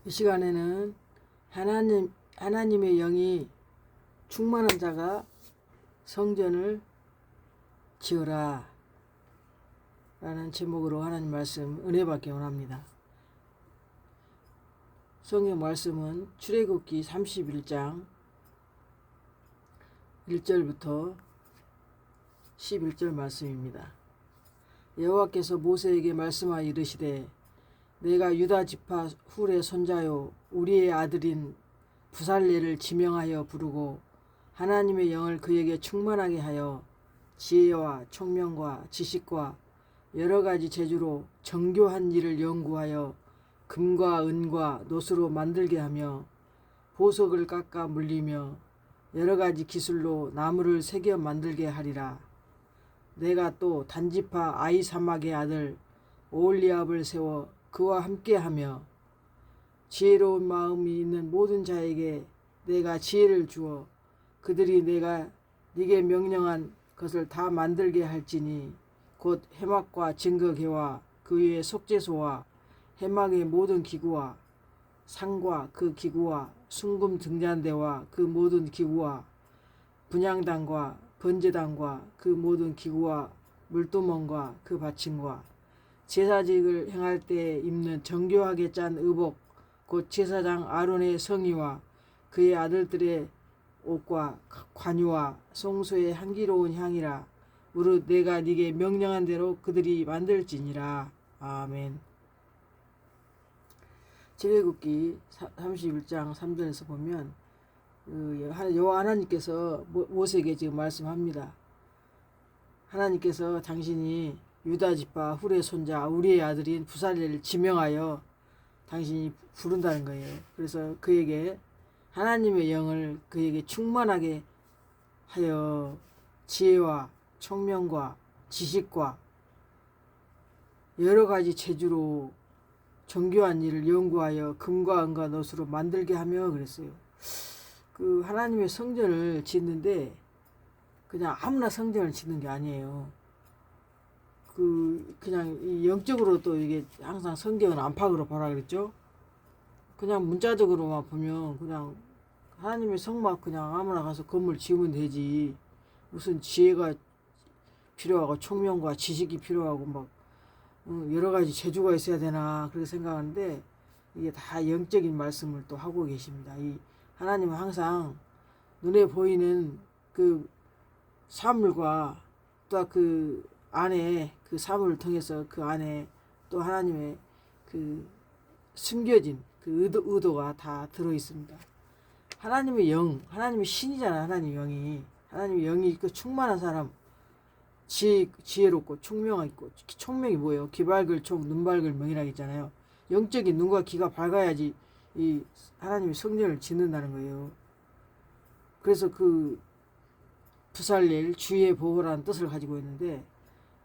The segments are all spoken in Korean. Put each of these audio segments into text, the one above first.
이 시간에는 하나님의 영이 충만한 자가 성전을 지어라 라는 제목으로 하나님 말씀 은혜 받기 원합니다. 성경 말씀은 출애굽기 31장 1절부터 11절 말씀입니다. 여호와께서 모세에게 말씀하여 이르시되 내가 유다 지파 훌의 손자요 우리의 아들인 부살레를 지명하여 부르고 하나님의 영을 그에게 충만하게 하여 지혜와 총명과 지식과 여러 가지 재주로 정교한 일을 연구하여 금과 은과 노수로 만들게 하며 보석을 깎아 물리며 여러 가지 기술로 나무를 새겨 만들게 하리라. 내가 또 단지파 아이사막의 아들 오홀리압을 세워 그와 함께하며 지혜로운 마음이 있는 모든 자에게 내가 지혜를 주어 그들이 내가 네게 명령한 것을 다 만들게 할지니 곧 해막과 증거계와 그 위에 속죄소와 해막의 모든 기구와 상과 그 기구와 순금 등잔대와 그 모든 기구와 분향단과 번제단과 그 모든 기구와 물두멍과 그 받침과 제사직을 행할 때 입는 정교하게 짠 의복 곧 제사장 아론의 성의와 그의 아들들의 옷과 관유와 송소의 향기로운 향이라. 무릇 내가 네게 명령한 대로 그들이 만들지니라. 아멘. 출애굽기 31장 3절에서 보면 여호와 하나님께서 모세에게 지금 말씀합니다. 하나님께서 당신이 유다 지파 훌의 손자 우리의 아들인 부살레를 지명하여 당신이 부른다는 거예요. 그래서 그에게 하나님의 영을 그에게 충만하게 하여 지혜와 총명과 지식과 여러 가지 재주로 정교한 일을 연구하여 금과 은과 노수로 만들게 하며 그랬어요. 그 하나님의 성전을 짓는데 그냥 아무나 성전을 짓는 게 아니에요. 그냥 영적으로 또 이게 항상 성경은 안팎으로 보라 그랬죠. 그냥 문자적으로만 보면 그냥 하나님의 성막 그냥 아무나 가서 건물 지으면 되지. 무슨 지혜가 필요하고 총명과 지식이 필요하고 막 여러 가지 재주가 있어야 되나 그렇게 생각하는데 이게 다 영적인 말씀을 또 하고 계십니다. 이 하나님은 항상 눈에 보이는 그 사물과 또 그 안에 그 사물을 통해서 그 안에 또 하나님의 그 숨겨진 그 의도가 다 들어 있습니다. 하나님의 영, 하나님의 신이잖아. 하나님의 영이 그 충만한 사람, 지혜롭고 총명하고 총명이 뭐예요? 귀 밝을 총, 눈 밝을 명이라 했잖아요. 영적인 눈과 귀가 밝아야지 이 하나님의 성전을 짓는다는 거예요. 그래서 그 부살렐 주의 보호라는 뜻을 가지고 있는데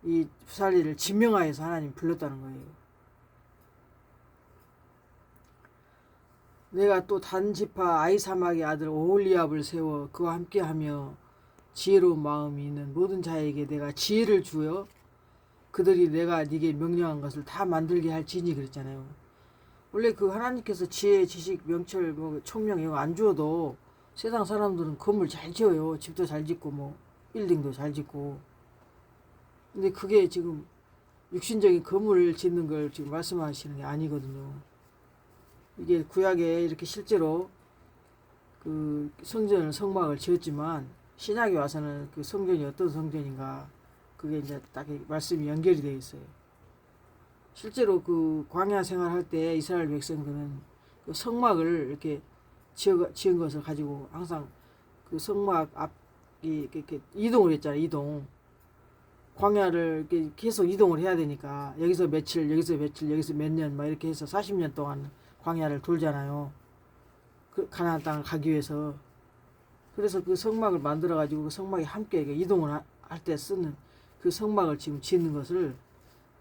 이 부살렐을 지명하여서 하나님 불렀다는 거예요. 내가 또 단지파 아이사막의 아들 오홀리압을 세워 그와 함께하며 지혜로운 마음이 있는 모든 자에게 내가 지혜를 주어 그들이 내가 네게 명령한 것을 다 만들게 할지니 그랬잖아요. 원래 그 하나님께서 지혜, 지식, 명철, 총명 이거 안 주어도 세상 사람들은 건물 잘 지어요. 집도 잘 짓고 빌딩도 잘 짓고. 근데 그게 지금 육신적인 건물을 짓는 걸 지금 말씀하시는 게 아니거든요. 이게 구약에 이렇게 실제로 그 성막을 지었지만 신약에 와서는 그 성전이 어떤 성전인가 그게 이제 딱 말씀이 연결이 되어 있어요. 실제로 그 광야 생활할 때 이스라엘 백성들은 그 성막을 이렇게 지은 것을 가지고 항상 그 성막 앞이 이렇게 이동을 했잖아요. 이동. 광야를 이렇게 계속 이동을 해야 되니까 여기서 며칠, 여기서 며칠, 여기서 몇 년 막 이렇게 해서 40년 동안 광야를 돌잖아요. 그 가나안 땅을 가기 위해서. 그래서 그 성막을 만들어 가지고 그 성막이 함께 이동을 할 때 쓰는 그 성막을 지금 짓는 것을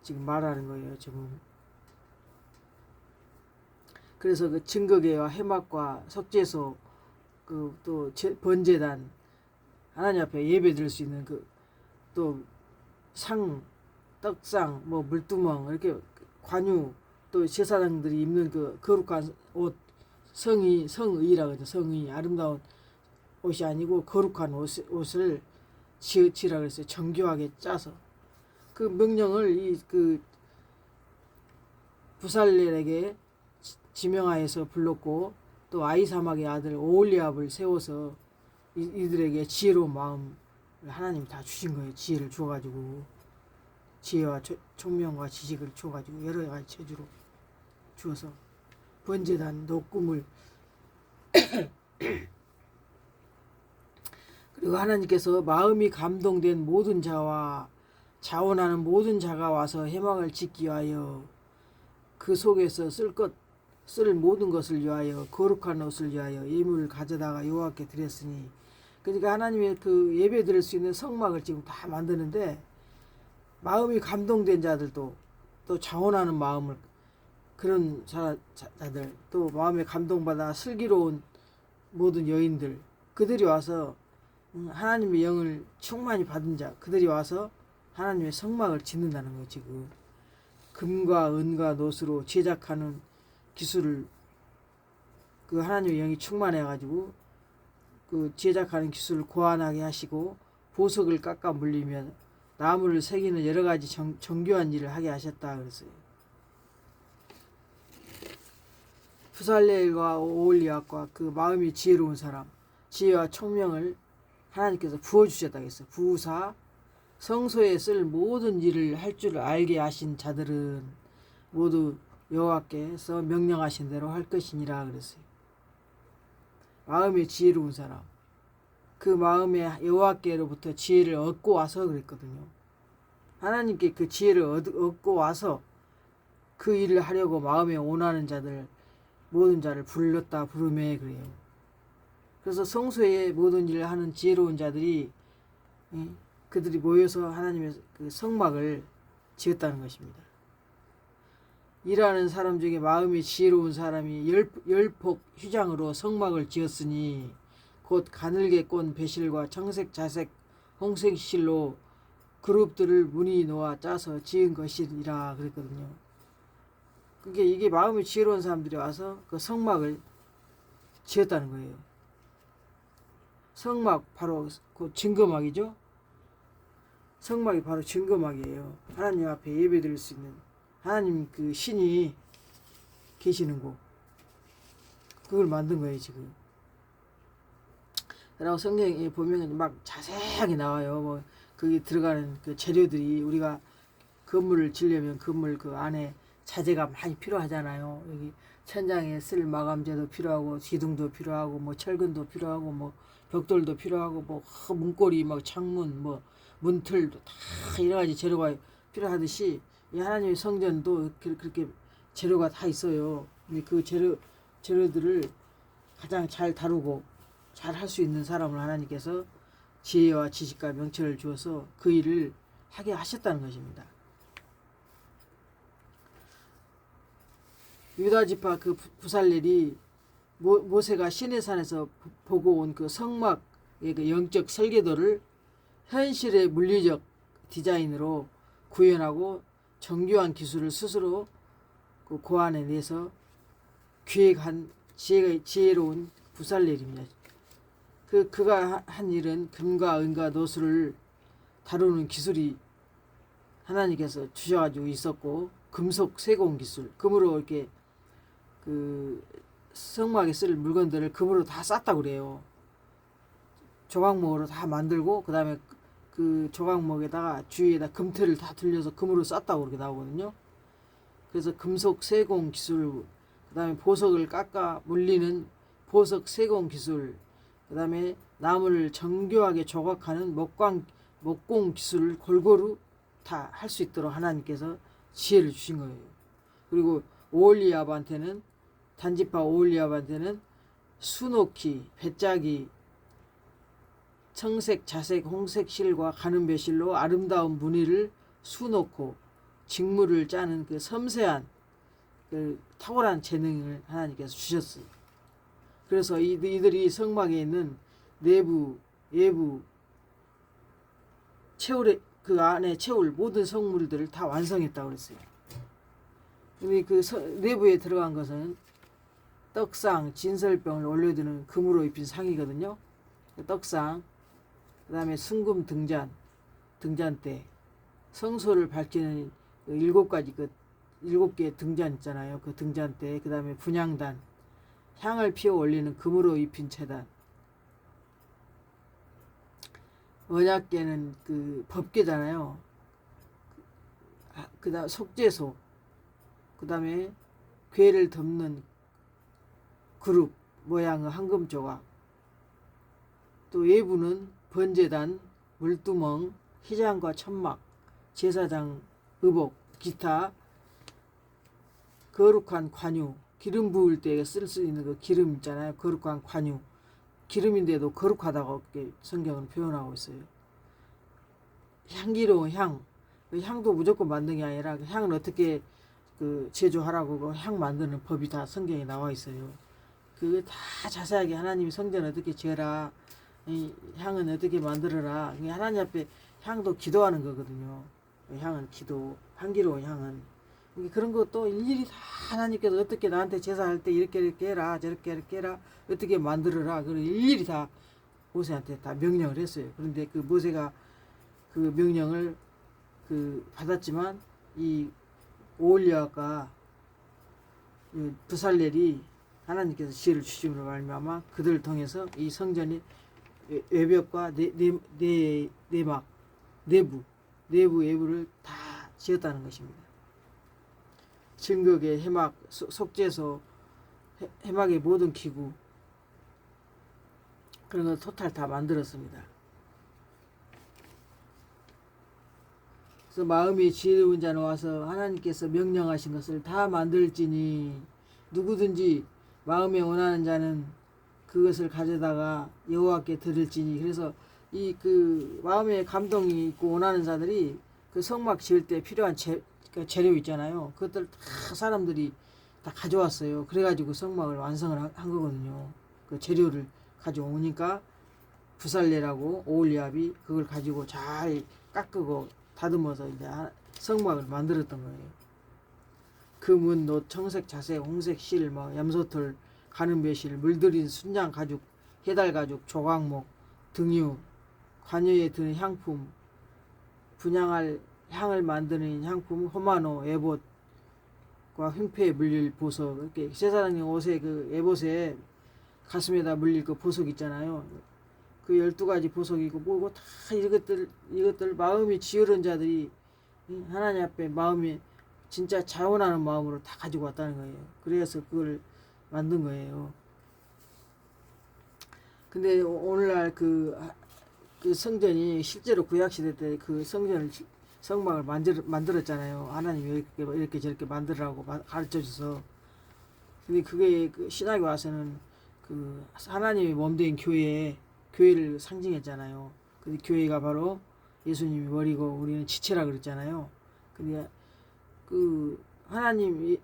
지금 말하는 거예요. 지금. 그래서 그 증거계와 해막과 속죄소 그 또 번제단 하나님 앞에 예배 드릴 수 있는 그 또 상 떡상 물두멍 이렇게 관유 또 제사장들이 입는 그 거룩한 옷, 성의라 그러죠. 성의, 아름다운 옷이 아니고 거룩한 옷을 지으라 그랬어요. 정교하게 짜서. 그 명령을 그 부살렐에게 지명하여서 불렀고, 또 아이사막의 아들 오홀리압을 세워서 이들에게 지혜로운 마음을 하나님이 다 주신 거예요. 지혜를 주어가지고, 지혜와 총명과 지식을 주어가지고 여러 가지 체주로 주어서 번제단, 녹금을 그리고 하나님께서 마음이 감동된 모든 자와 자원하는 모든 자가 와서 회막을 짓기 위하여 그 속에서 쓸 모든 것을 위하여 거룩한 옷을 위하여 예물을 가져다가 여호와께 드렸으니, 그러니까 하나님의 그 예배 드릴 수 있는 성막을 지금 다 만드는데, 마음이 감동된 자들도, 또 자원하는 마음을 그런 자들, 또 마음에 감동받아 슬기로운 모든 여인들, 그들이 와서 하나님의 영을 충만히 받은 자, 그들이 와서 하나님의 성막을 짓는다는 거예요. 지금 금과 은과 노스로 제작하는 기술을, 그 하나님의 영이 충만해 가지고 그 제작하는 기술을 고안하게 하시고, 보석을 깎아 물리며 나무를 새기는 여러 가지 정교한 일을 하게 하셨다 그랬어요. 부살렐과 오홀리압과 그 마음이 지혜로운 사람, 지혜와 총명을 하나님께서 부어주셨다고 했어요. 부사, 성소에 쓸 모든 일을 할 줄 알게 하신 자들은 모두 여호와께서 명령하신 대로 할 것이니라 그랬어요. 마음이 지혜로운 사람, 그 마음에 여호와께로부터 지혜를 얻고 와서 그랬거든요. 하나님께 그 지혜를 얻고 와서 그 일을 하려고 마음에 원하는 자들, 모든 자를 불렀다 부르매 그래요. 그래서 성소에 모든 일을 하는 지혜로운 자들이, 그들이 모여서 하나님의 그 성막을 지었다는 것입니다. 일하는 사람 중에 마음이 지혜로운 사람이 열폭 휘장으로 성막을 지었으니 곧 가늘게 꼰 배실과 청색, 자색, 홍색 실로 그룹들을 무늬 놓아 짜서 지은 것이라 그랬거든요. 그게 이게 마음이 지혜로운 사람들이 와서 그 성막을 지었다는 거예요. 성막 바로 그 증거막이죠. 성막이 바로 증거막이에요. 하나님 앞에 예배드릴 수 있는 하나님 그 신이 계시는 곳, 그걸 만든 거예요 지금. 그리고 성경에 보면 막 자세하게 나와요. 뭐 거기 들어가는 그 재료들이, 우리가 건물을 지려면 건물 그 안에 자재가 많이 필요하잖아요. 여기 천장에 쓸 마감재도 필요하고, 기둥도 필요하고, 뭐 철근도 필요하고, 뭐 벽돌도 필요하고, 뭐 문고리, 막 창문, 뭐 문틀도 다 여러 가지 재료가 필요하듯이 이 하나님의 성전도 그렇게 재료가 다 있어요. 근데 그 재료들을 가장 잘 다루고 잘 할 수 있는 사람을 하나님께서 지혜와 지식과 명철을 주어서 그 일을 하게 하셨다는 것입니다. 유다 지파 그 부살렐이 모세가 시내산에서 보고 온 그 성막의 그 영적 설계도를 현실의 물리적 디자인으로 구현하고 정교한 기술을 스스로 그 고안해내서 기획한 지혜로운 부살렐입니다. 그가 한 일은 금과 은과 노수를 다루는 기술이 하나님께서 주셔가지고 있었고, 금속 세공 기술, 금으로 이렇게 그 성막에 쓸 물건들을 금으로 다 쌌다고 그래요. 조각목으로 다 만들고, 그 다음에 그 조각목에다가 주위에다 금틀을 다 들려서 금으로 쌌다고 그렇게 나오거든요. 그래서 금속 세공 기술, 그 다음에 보석을 깎아 물리는 보석 세공 기술, 그 다음에 나무를 정교하게 조각하는 목공 기술을 골고루 다 할 수 있도록 하나님께서 지혜를 주신 거예요. 그리고 오홀리압한테는, 단지파 오홀리압한테는 수놓기, 배짜기, 청색, 자색, 홍색 실과 가는 배실로 아름다운 무늬를 수놓고 직물을 짜는 그 섬세한 그 탁월한 재능을 하나님께서 주셨어요. 그래서 이들이 성막에 있는 내부, 외부, 그 안에 채울 모든 성물들을 다 완성했다고 그랬어요. 근데 그 내부에 들어간 것은 떡상, 진설병을 올려두는 금으로 입힌 상이거든요. 떡상, 그 다음에 순금 등잔대, 성소를 밝히는 그 7가지 일곱 개의 등잔 있잖아요. 그 등잔대, 그 다음에 분향단, 향을 피워 올리는 금으로 입힌 제단, 언약궤는 그 법궤잖아요. 그 다음 속죄소, 그 다음에 궤를 덮는 그룹 모양의 황금 조각, 또 외부는 번제단, 물두멍, 희장과 천막, 제사장 의복, 기타, 거룩한 관유, 기름 부을 때 쓸 수 있는 그 기름 있잖아요. 거룩한 관유, 기름인데도 거룩하다고 이렇게 성경은 표현하고 있어요. 향기로운 향, 그 향도 무조건 만든 게 아니라 그 향은 어떻게 그 제조하라고 그 향 만드는 법이 다 성경에 나와 있어요. 그게 다 자세하게 하나님이 성전 어떻게 지어라, 이 향은 어떻게 만들어라. 하나님 앞에 향도 기도하는 거거든요. 향은 기도, 향기로운 향은. 그런 것도 일일이 다 하나님께서 어떻게 나한테 제사할 때 이렇게 해라, 저렇게 해라, 어떻게 만들어라. 그걸 일일이 다 모세한테 다 명령을 했어요. 그런데 그 모세가 그 명령을 그 받았지만 이 오홀리아가 브살렐이 하나님께서 지혜를 주심으로 말미암아 그들을 통해서 이 성전이 외벽과 내막, 내부 외부를 다 지었다는 것입니다. 증거계, 해막, 속죄소, 해막의 모든 기구, 그런 걸 토탈 다 만들었습니다. 그래서 마음이 지혜로운 자는 와서 하나님께서 명령하신 것을 다 만들지니, 누구든지 마음에 원하는 자는 그것을 가져다가 여호와께 드릴지니. 그래서 이 그 마음에 감동이 있고 원하는 자들이 그 성막 지을 때 필요한 재료 있잖아요. 그것들 다 사람들이 다 가져왔어요. 그래가지고 성막을 완성을 한 거거든요. 그 재료를 가져오니까 부살레라고 오홀리압이 그걸 가지고 잘 깎고 다듬어서 이제 성막을 만들었던 거예요. 금은 놋, 청색 자색, 홍색 실, 염소털, 가는 배실, 물들인 순장 가죽, 해달 가죽, 조각목, 등유, 관여에 드는 향품, 분향할 향을 만드는 향품, 호마노, 에봇과 흉패에 물릴 보석. 이렇게 제사장님 옷에 그 에봇에 가슴에다 물릴 그 보석 있잖아요. 그 12가지 보석이고 뭐고 다 이것들 마음이 지혜로운 자들이 하나님 앞에 마음이 진짜 자원하는 마음으로 다 가지고 왔다는 거예요. 그래서 그걸 만든 거예요. 근데 오늘날 그 성전이 실제로 구약시대 때 그 성막을 만들었잖아요. 하나님이 이렇게 저렇게 만들라고 가르쳐줘서. 근데 그게 그 신학에 와서는 그 하나님의 몸된 교회를 상징했잖아요. 근데 교회가 바로 예수님이 머리고 우리는 지체라 그랬잖아요. 근데 그 하나님의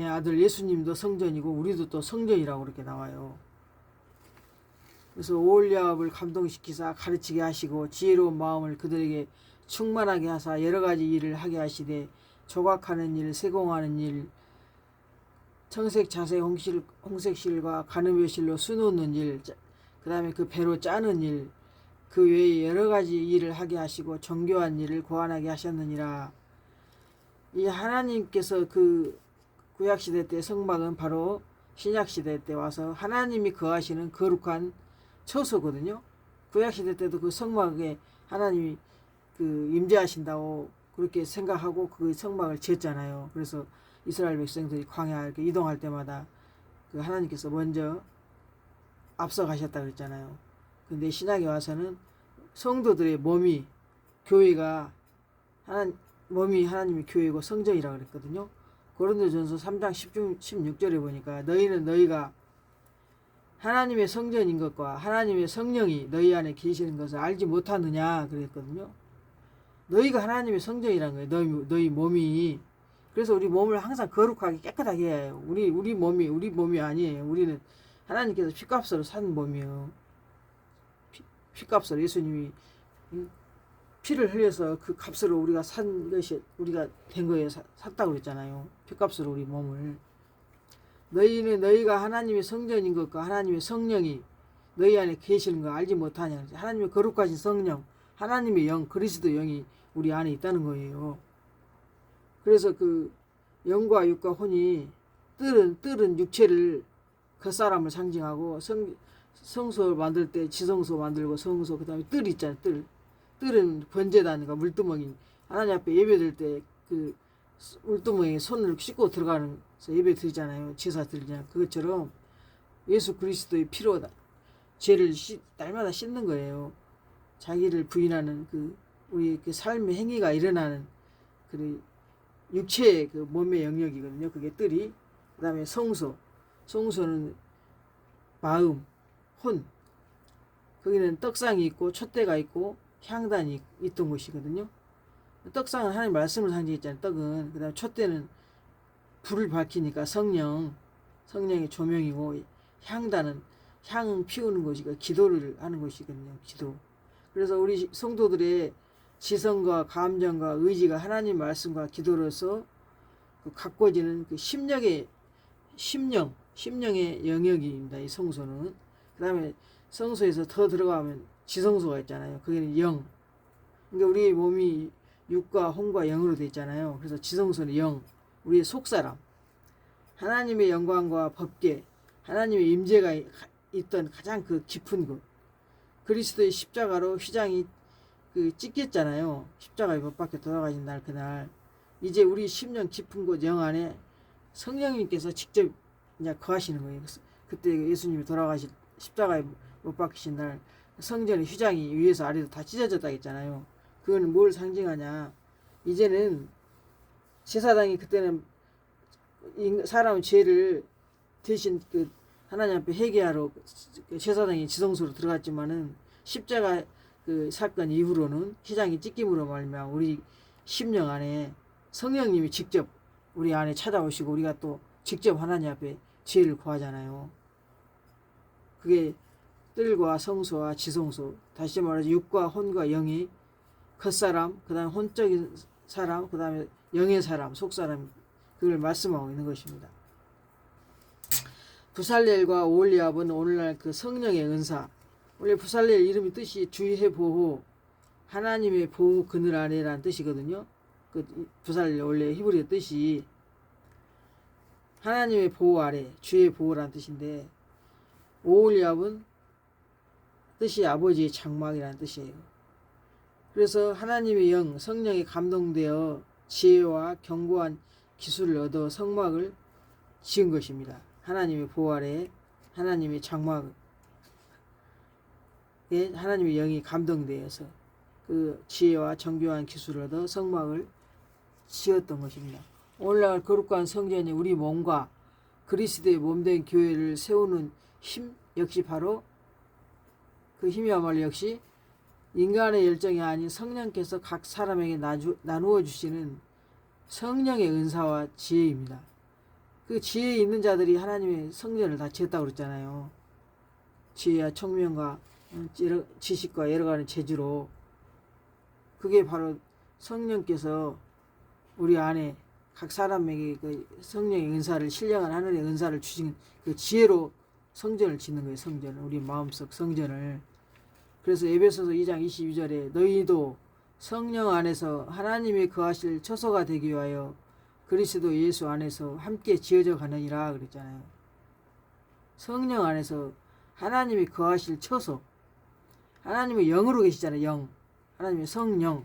아들 예수님도 성전이고 우리도 또 성전이라고 그렇게 나와요. 그래서 오홀리압을 감동시키사 가르치게 하시고 지혜로운 마음을 그들에게 충만하게 하사 여러가지 일을 하게 하시되 조각하는 일, 세공하는 일, 청색 자색 홍색 실과 가늠의 실로 수놓는 일, 그 다음에 그 배로 짜는 일, 그 외에 여러가지 일을 하게 하시고 정교한 일을 고안하게 하셨느니라. 이 하나님께서 그 구약시대 때 성막은 바로 신약시대 때 와서 하나님이 거하시는 거룩한 처소거든요. 구약시대 때도 그 성막에 하나님이 그 임재하신다고 그렇게 생각하고 그 성막을 지었잖아요. 그래서 이스라엘 백성들이 광야 이렇게 이동할 때마다 그 하나님께서 먼저 앞서 가셨다 그랬잖아요. 근데 신약에 와서는 성도들의 몸이 교회가 몸이 하나님의 교회고 성전이라고 그랬거든요. 고린도전서 3장 16절에 보니까 너희가 하나님의 성전인 것과 하나님의 성령이 너희 안에 계시는 것을 알지 못하느냐 그랬거든요. 너희가 하나님의 성전이라는 거예요. 너희 몸이. 그래서 우리 몸을 항상 거룩하게 깨끗하게 해야 해요. 우리 몸이 아니에요. 우리는 하나님께서 피값으로 산 몸이에요. 피값으로 예수님이 피를 흘려서 그 값으로 우리가 산 것이 우리가 된 거예요. 샀다고 그랬잖아요. 피값으로 우리 몸을. 너희는 너희가 하나님의 성전인 것과 하나님의 성령이 너희 안에 계시는 거 알지 못하냐. 하나님의 거룩하신 성령, 하나님의 영, 그리스도 영이 우리 안에 있다는 거예요. 그래서 그 영과 육과 혼이 뜰은 육체를 겉사람을 상징하고 성소 만들 때 지성소 만들고 성소 그다음에 뜰 있잖아요. 뜰은 번제단과 물두멍이 하나님 앞에 예배드릴 때 그 물두멍에 손을 씻고 들어가는 예배 드리잖아요. 제사 드리잖아요. 그것처럼 예수 그리스도의 피로 죄를 날마다 씻는 거예요. 자기를 부인하는 그 우리 그 삶의 행위가 일어나는 그 육체의 그 몸의 영역이거든요. 그게 뜰이. 그다음에 성소는 마음, 혼. 거기는 떡상이 있고 촛대가 있고 향단이 있던 곳이거든요. 떡상은 하나님 말씀을 상징했잖아요. 떡은. 그다음에 촛대는 불을 밝히니까 성령의 조명이고 향단은 향 피우는 곳이고 기도를 하는 곳이거든요. 기도. 그래서 우리 성도들의 지성과 감정과 의지가 하나님 말씀과 기도로서 그 가꿔지는 그 심령의 영역입니다. 이 성소는. 그 다음에 성소에서 더 들어가면 지성소가 있잖아요. 거기는 영. 그러니까 우리 몸이 육과 혼과 영으로 되어 있잖아요. 그래서 지성소는 영, 우리의 속사람. 하나님의 영광과 법계, 하나님의 임재가 있던 가장 그 깊은 곳. 그리스도의 십자가로 휘장이 그 찢겼잖아요. 십자가에 못 박혀 돌아가신 날 그날. 이제 우리 심령 깊은 곳 영 안에 성령님께서 직접 이제 거하시는 거예요. 그때 예수님이 돌아가신 십자가에 못 박히신 날 성전의 휘장이 위에서 아래로 다 찢어졌다 했잖아요. 그거는 뭘 상징하냐. 이제는 제사장이 그때는 사람의 죄를 대신 그 하나님 앞에 회개하러 제사장이 지성소로 들어갔지만은 십자가 그 사건 이후로는 휘장이 찢김으로 말미암아 우리 심령 안에 성령님이 직접 우리 안에 찾아오시고 우리가 또 직접 하나님 앞에 죄를 구하잖아요. 그게 뜰과 성소와 지성소, 다시 말해서 육과 혼과 영이 겉사람, 그 다음에 혼적인 사람, 그 다음에 영의 사람, 속사람, 그걸 말씀하고 있는 것입니다. 부살렐과 오홀리압은 오늘날 그 성령의 은사. 원래 부살렐 이름이 뜻이 주의 보호, 하나님의 보호 그늘 아래라는 뜻이거든요. 그 부살렐 원래 히브리어 뜻이 하나님의 보호 아래, 주의 보호라는 뜻인데, 오홀리압은 뜻이 아버지의 장막이라는 뜻이에요. 그래서 하나님의 영, 성령에 감동되어 지혜와 견고한 기술을 얻어 성막을 지은 것입니다. 하나님의 보호 아래 하나님의 장막에 하나님의 영이 감동되어서 그 지혜와 정교한 기술을 얻어 성막을 지었던 것입니다. 오늘날 거룩한 성전이 우리 몸과 그리스도의 몸된 교회를 세우는 힘 역시 바로 그 힘이야말로 역시 인간의 열정이 아닌 성령께서 각 사람에게 나누어 주시는 성령의 은사와 지혜입니다. 그 지혜에 있는 자들이 하나님의 성전을 다 지었다고 그랬잖아요. 지혜와 청명과 지식과 여러 가지 재주로. 그게 바로 성령께서 우리 안에 각 사람에게 그 성령의 은사를, 신령한 하늘의 은사를 주신 그 지혜로 성전을 짓는 거예요. 성전을, 우리 마음속 성전을. 그래서 에베소서 2장 22절에 너희도 성령 안에서 하나님이 거하실 처소가 되기 위하여 그리스도 예수 안에서 함께 지어져 가느니라 그랬잖아요. 성령 안에서 하나님이 거하실 처소. 하나님의 영으로 계시잖아요. 영. 하나님의 성령.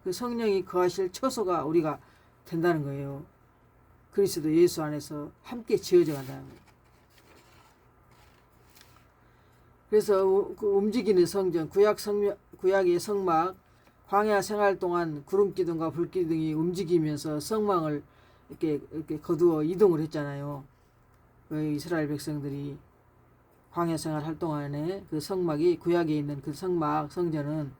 그 성령이 거하실 처소가 우리가 된다는 거예요. 그리스도 예수 안에서 함께 지어져 간다는 거예요. 그래서 그 움직이는 성전, 구약의 성막, 광야 생활 동안 구름기둥과 불기둥이 움직이면서 성막을 이렇게 거두어 이동을 했잖아요. 이스라엘 백성들이 광야 생활 할 동안에 그 성막이, 구약에 있는 그 성막, 성전은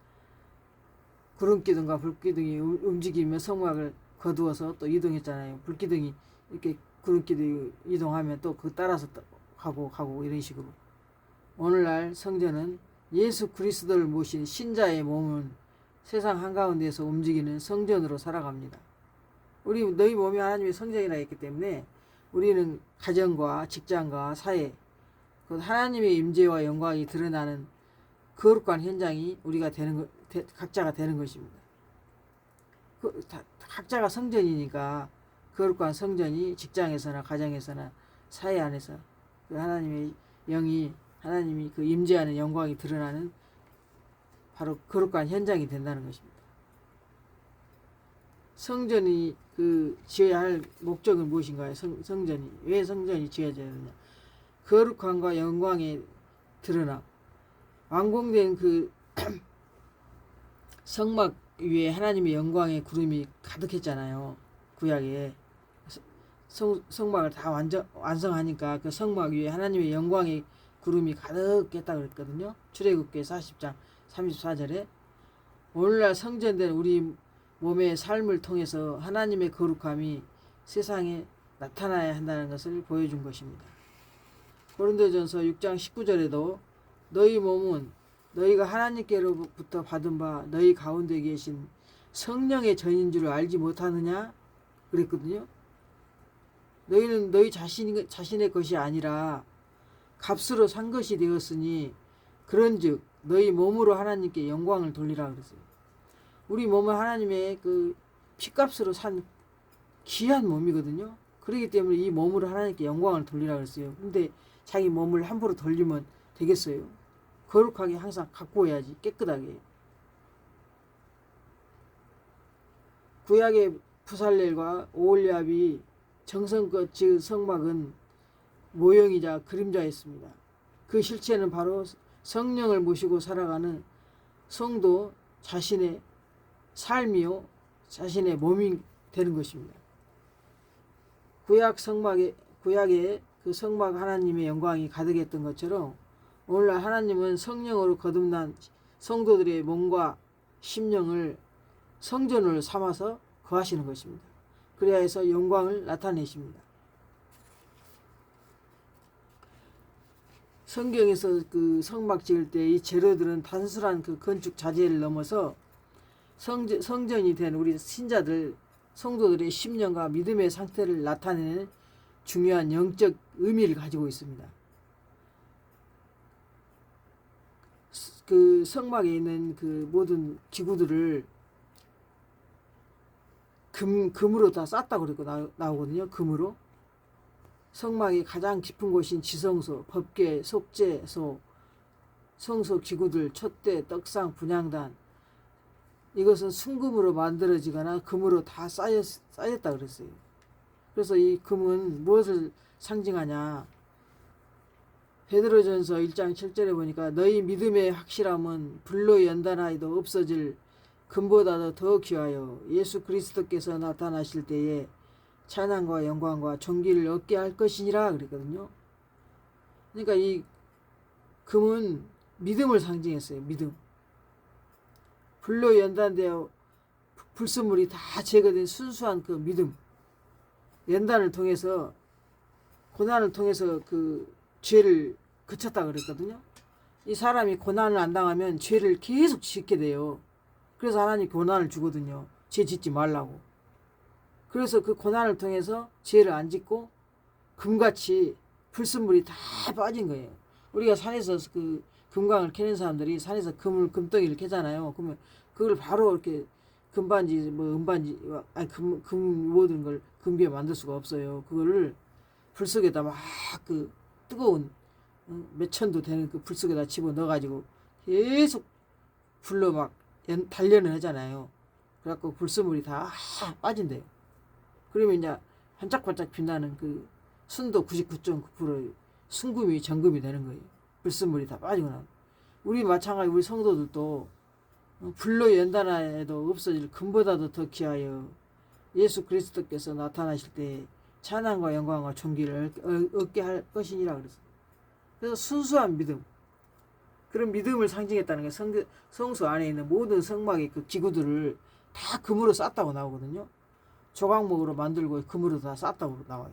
구름기둥과 불기둥이 움직이며 성막을 거두어서 또 이동했잖아요. 불기둥이 이렇게 구름기둥이 이동하면 또 그 따라서 가고 이런 식으로. 오늘날 성전은 예수 그리스도를 모신 신자의 몸은 세상 한가운데에서 움직이는 성전으로 살아갑니다. 우리 너희 몸이 하나님의 성전이라 했기 때문에 우리는 가정과 직장과 사회, 그 하나님의 임재와 영광이 드러나는 거룩한 현장이 우리가 각자가 되는 것입니다. 각자가 성전이니까 거룩한 성전이 직장에서나 가정에서나 사회 안에서 그 하나님의 영이 하나님이 그 임재하는 영광이 드러나는 바로 거룩한 현장이 된다는 것입니다. 성전이 지어야 할 목적은 무엇인가요? 성전이 왜 성전이 지어져야 되느냐? 거룩함과 영광에 드러나 완공된 성막 위에 하나님의 영광의 구름이 가득했잖아요. 구약에 성막을 다 완성하니까 그 성막 위에 하나님의 영광의 구름이 가득했다 그랬거든요. 출애굽기 40장 34절에 오늘날 성전된 우리 몸의 삶을 통해서 하나님의 거룩함이 세상에 나타나야 한다는 것을 보여준 것입니다. 고린도전서 6장 19절에도 너희 몸은 너희가 하나님께로부터 받은 바 너희 가운데 계신 성령의 전인 줄을 알지 못하느냐 그랬거든요. 너희는 너희 자신의 것이 아니라 값으로 산 것이 되었으니 그런즉 너희 몸으로 하나님께 영광을 돌리라 그랬어요. 우리 몸은 하나님의 피값으로 산 귀한 몸이거든요. 그렇기 때문에 이 몸으로 하나님께 영광을 돌리라 그랬어요. 근데 자기 몸을 함부로 돌리면 되겠어요? 거룩하게 항상 갖고 와야지, 깨끗하게. 구약의 부살렐과 오홀리압이 정성껏 지은 성막은 모형이자 그림자였습니다. 그 실체는 바로 성령을 모시고 살아가는 성도 자신의 삶이요 자신의 몸이 되는 것입니다. 구약의 그 성막 하나님의 영광이 가득했던 것처럼 오늘날 하나님은 성령으로 거듭난 성도들의 몸과 심령을 성전을 삼아서 거하시는 것입니다. 그래야 해서 영광을 나타내십니다. 성경에서 그 성막 지을 때 이 재료들은 단순한 그 건축 자재를 넘어서 성전이 된 우리 신자들, 성도들의 심령과 믿음의 상태를 나타내는 중요한 영적 의미를 가지고 있습니다. 그 성막에 있는 그 모든 기구들을 금으로 다 쌌다고 그랬고 나오거든요. 금으로. 성막의 가장 깊은 곳인 지성소, 법궤, 속죄소, 성소 기구들, 촛대, 떡상, 분향단 이것은 순금으로 만들어지거나 금으로 다 쌓였다 그랬어요. 그래서 이 금은 무엇을 상징하냐? 베드로전서 1장 7절에 보니까 너희 믿음의 확실함은 불로 연단하여도 없어질 금보다도 더 귀하여 예수 그리스도께서 나타나실 때에 찬양과 영광과 존귀를 얻게 할 것이니라 그랬거든요. 그러니까 이 금은 믿음을 상징했어요. 믿음. 불로 연단되어 불순물이 다 제거된 순수한 그 믿음. 연단을 통해서 고난을 통해서 그 죄를 그쳤다 그랬거든요. 이 사람이 고난을 안 당하면 죄를 계속 짓게 돼요. 그래서 하나님 고난을 주거든요. 죄 짓지 말라고. 그래서 그 고난을 통해서 죄를 안 짓고 금같이 불순물이 다 빠진 거예요. 우리가 산에서 그 금광을 캐는 사람들이 산에서 금덩이를 캐잖아요. 그러면 그걸 바로 이렇게 금반지, 은반지, 금 모든 걸 금비에 만들 수가 없어요. 그거를 불 속에다 막 그 뜨거운 몇천도 되는 그 불 속에다 집어 넣어가지고 계속 불로 막 단련을 하잖아요. 그래갖고 불순물이 다 빠진대요. 그러면 이제 반짝반짝 빛나는 그 순도 99.9% 순금이 정금이 되는 거예요. 불순물이 다 빠지고 나면. 우리 마찬가지 우리 성도들도 불로 연단하여도 없어질 금보다도 더 귀하여 예수 그리스도께서 나타나실 때 찬양과 영광과 존귀를 얻게 할 것이니라 그랬어요. 그래서 순수한 믿음, 그런 믿음을 상징했다는 게 성소 안에 있는 모든 성막의 그 기구들을 다 금으로 쌌다고 나오거든요. 조각목으로 만들고 금으로 다 쌌다고 나와요.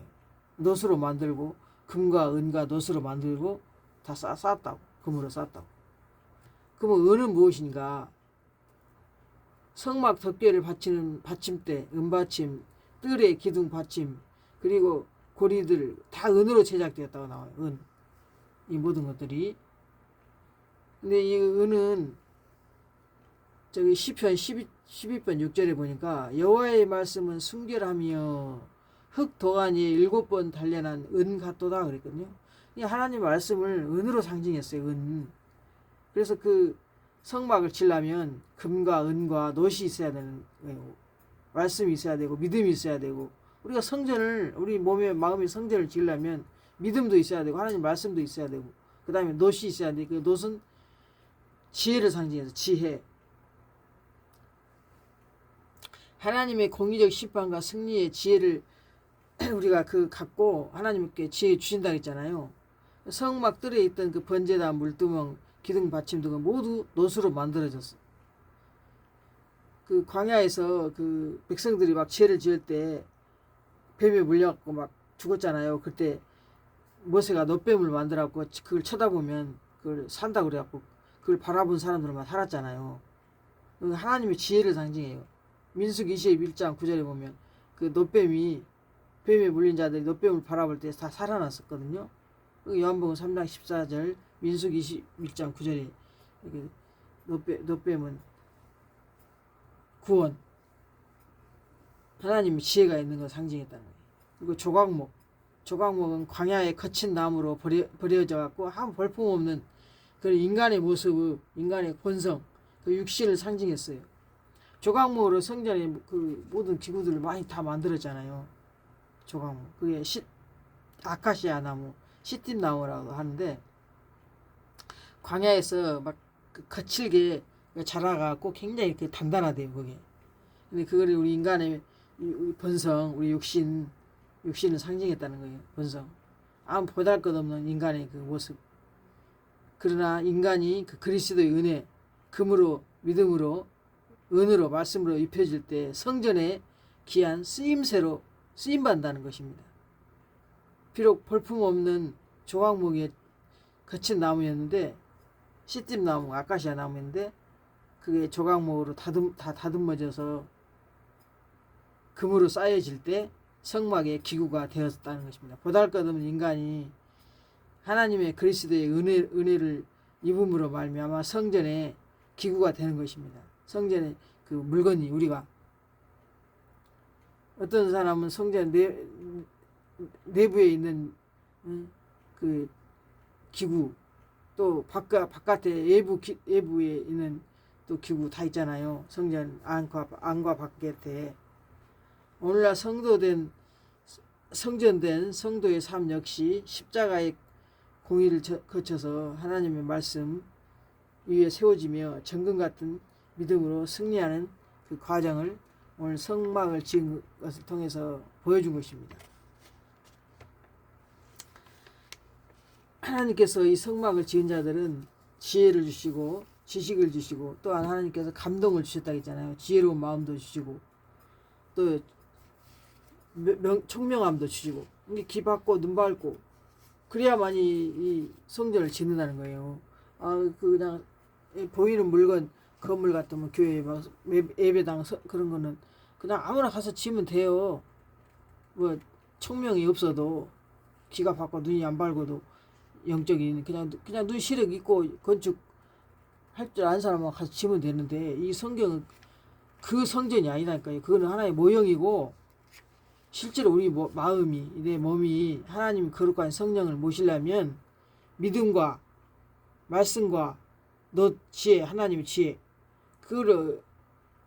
놋으로 만들고 금과 은과 놋으로 만들고 다 쌌다고, 금으로 쌌다고. 그러면 은은 무엇인가? 성막 덮개를 받치는 받침대, 은받침, 뜰의 기둥 받침, 그리고 고리들 다 은으로 제작되었다고 나와요. 은. 이 모든 것들이. 근데 이 은은 저기 시편 12편 6절에 보니까 여호와의 말씀은 순결하며 흙 도가니에 7번 단련한 은 같도다 그랬거든요. 이 하나님 말씀을 은으로 상징했어요. 은. 그래서 그 성막을 치려면 금과 은과 놋이 있어야 되는 거예요. 말씀이 있어야 되고 믿음이 있어야 되고, 우리가 성전을 우리 몸의 마음의 성전을 지으려면 믿음도 있어야 되고 하나님 말씀도 있어야 되고, 그 다음에 놋이 있어야 돼. 그 놋은 지혜를 상징해서 지혜. 하나님의 공의적 심판과 승리의 지혜를 우리가 그 갖고 하나님께 지혜 주신다 했잖아요. 성막 뜰에 있던 그 번제단, 물두멍, 기둥 받침 등은 모두 놋으로 만들어졌어. 그 광야에서 그 백성들이 막 죄를 지을 때 뱀에 물려갖고 막 죽었잖아요. 그때 모세가 놋뱀을 만들어갖고 그걸 쳐다보면 그걸 산다 그래갖고 그걸 바라본 사람들만 살았잖아요. 하나님의 지혜를 상징해요. 민수기 21장 9절에 보면 그 놋뱀이 뱀에 물린 자들이 놋뱀을 바라볼 때 다 살아났었거든요. 요한복음 3장 14절, 민수기 21장 9절에 놋뱀은 구원, 하나님의 지혜가 있는 걸 상징했다는 거예요. 그리고 조각목은 광야에 거친 나무로 버려져 갖고 아무 볼품없는 그 인간의 모습, 인간의 본성, 그 육신을 상징했어요. 조각목으로 성전에 그 모든 기구들을 많이 다 만들었잖아요. 조각목. 그게 아카시아 나무, 시띠 나무라고 하는데, 광야에서 막 거칠게 자라가고 굉장히 이렇게 단단하대요, 그게. 근데 그거를 우리 인간의 본성, 우리 육신을 상징했다는 거예요, 본성. 아무 보잘것없는 인간의 그 모습. 그러나 인간이 그 그리스도의 은혜, 금으로, 믿음으로, 은으로, 말씀으로 입혀질 때 성전에 귀한 쓰임새로 쓰임받는다는 것입니다. 비록 볼품없는 조각목의 거친 나무였는데, 시띠나무, 아카시아 나무인데 그게 조각목으로 다 다듬어져서 금으로 쌓여질 때 성막의 기구가 되었다는 것입니다. 보잘것없는 인간이 하나님의 그리스도의 은혜를 입음으로 말미암아 성전의 기구가 되는 것입니다. 성전의 그 물건이, 우리가 어떤 사람은 성전 내부에 있는 그 기구, 또 바깥에 외부에 있는 또 기구 다 있잖아요. 성전 안과 바깥에. 오늘날 성전된 성도의 삶 역시 십자가의 공의를 거쳐서 하나님의 말씀 위에 세워지며 정금 같은 믿음으로 승리하는 그 과정을 오늘 성막을 지은 것을 통해서 보여준 것입니다. 하나님께서 이 성막을 지은 자들은 지혜를 주시고 지식을 주시고, 또한 하나님께서 감동을 주셨다고 했잖아요. 지혜로운 마음도 주시고 또 총명함도 주시고, 귀 밝고 눈 밝고 그래야만이 이 성전을 짓는다는 거예요. 그냥 보이는 물건, 건물 같으면 교회 막 예배당 그런 거는 그냥 아무나 가서 지으면 돼요. 뭐 총명이 없어도, 귀가 밝고 눈이 안 밝고도 영적인 그냥 눈 시력 있고 건축 할 줄 아는 사람만 가서 지으면 되는데, 이 성경은 그 성전이 아니라니까요. 그거는 하나의 모형이고, 실제로 우리 마음이, 내 몸이 하나님 거룩한 성령을 모시려면 믿음과 말씀과 지혜, 하나님의 지혜, 그거를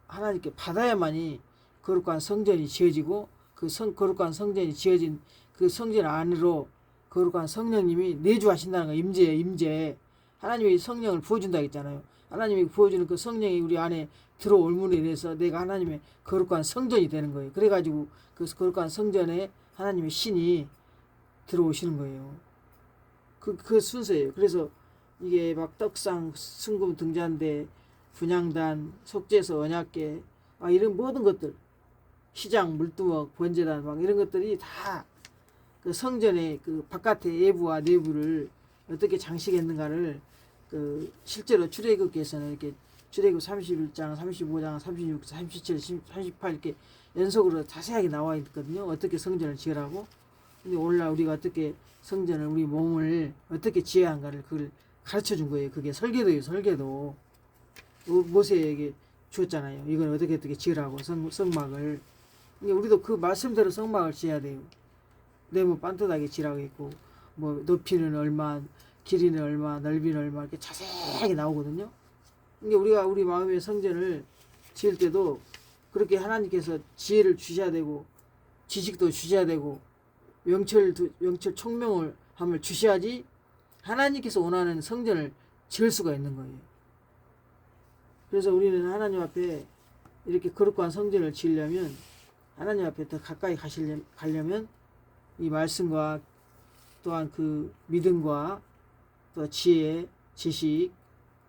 하나님께 받아야만이 거룩한 성전이 지어지고, 그 거룩한 성전이 지어진 그 성전 안으로 거룩한 성령님이 내주하신다는 거예요. 임재. 하나님이 성령을 부어준다고 했잖아요. 하나님이 부어주는 그 성령이 우리 안에 들어올므로 인해서 내가 하나님의 거룩한 성전이 되는 거예요. 그래가지고 그 거룩한 성전에 하나님의 신이 들어오시는 거예요. 그 순서예요. 그래서 이게 막 떡상, 순금, 등잔대, 분향단, 속죄서, 언약궤, 이런 모든 것들, 시장, 물두멍, 번제단, 막 이런 것들이 다 그 성전의 그 바깥의 외부와 내부를 어떻게 장식했는가를 그 실제로 출애굽기에서는 이렇게 출애굽 31장, 35장, 36, 37, 38 이렇게 연속으로 자세하게 나와 있거든요. 어떻게 성전을 지으라고. 근데 오늘날 우리가 어떻게 성전을, 우리 몸을 어떻게 지어야 한가를 그걸 가르쳐 준 거예요. 그게 설계도예요, 설계도. 모세에게 주었잖아요. 이걸 어떻게 지으라고, 성막을. 근데 우리도 그 말씀대로 성막을 지어야 돼요. 네모 반듯하게 지으라고 했고, 뭐 높이는 얼마, 길이는 얼마, 넓이는 얼마 이렇게 자세하게 나오거든요. 근데 우리가 우리 마음의 성전을 지을 때도 그렇게 하나님께서 지혜를 주셔야 되고, 지식도 주셔야 되고, 명철 총명을 함을 주셔야지 하나님께서 원하는 성전을 지을 수가 있는 거예요. 그래서 우리는 하나님 앞에 이렇게 거룩한 성전을 지으려면, 하나님 앞에 더 가까이 가려면 이 말씀과 또한 그 믿음과 또 지혜, 지식,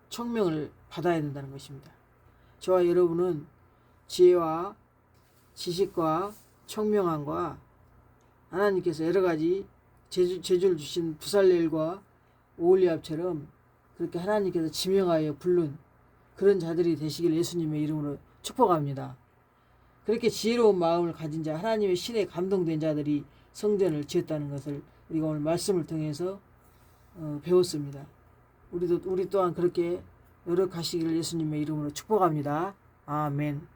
총명을 받아야 된다는 것입니다. 저와 여러분은 지혜와 지식과 총명함과 하나님께서 여러 가지 재주를 주신 부살렐과 오홀리압처럼 그렇게 하나님께서 지명하여 부른 그런 자들이 되시길 예수님의 이름으로 축복합니다. 그렇게 지혜로운 마음을 가진 자, 하나님의 신에 감동된 자들이 성전을 지었다는 것을 우리가 오늘 말씀을 통해서 배웠습니다. 우리 또한 그렇게 노력하시기를 예수님의 이름으로 축복합니다. 아멘.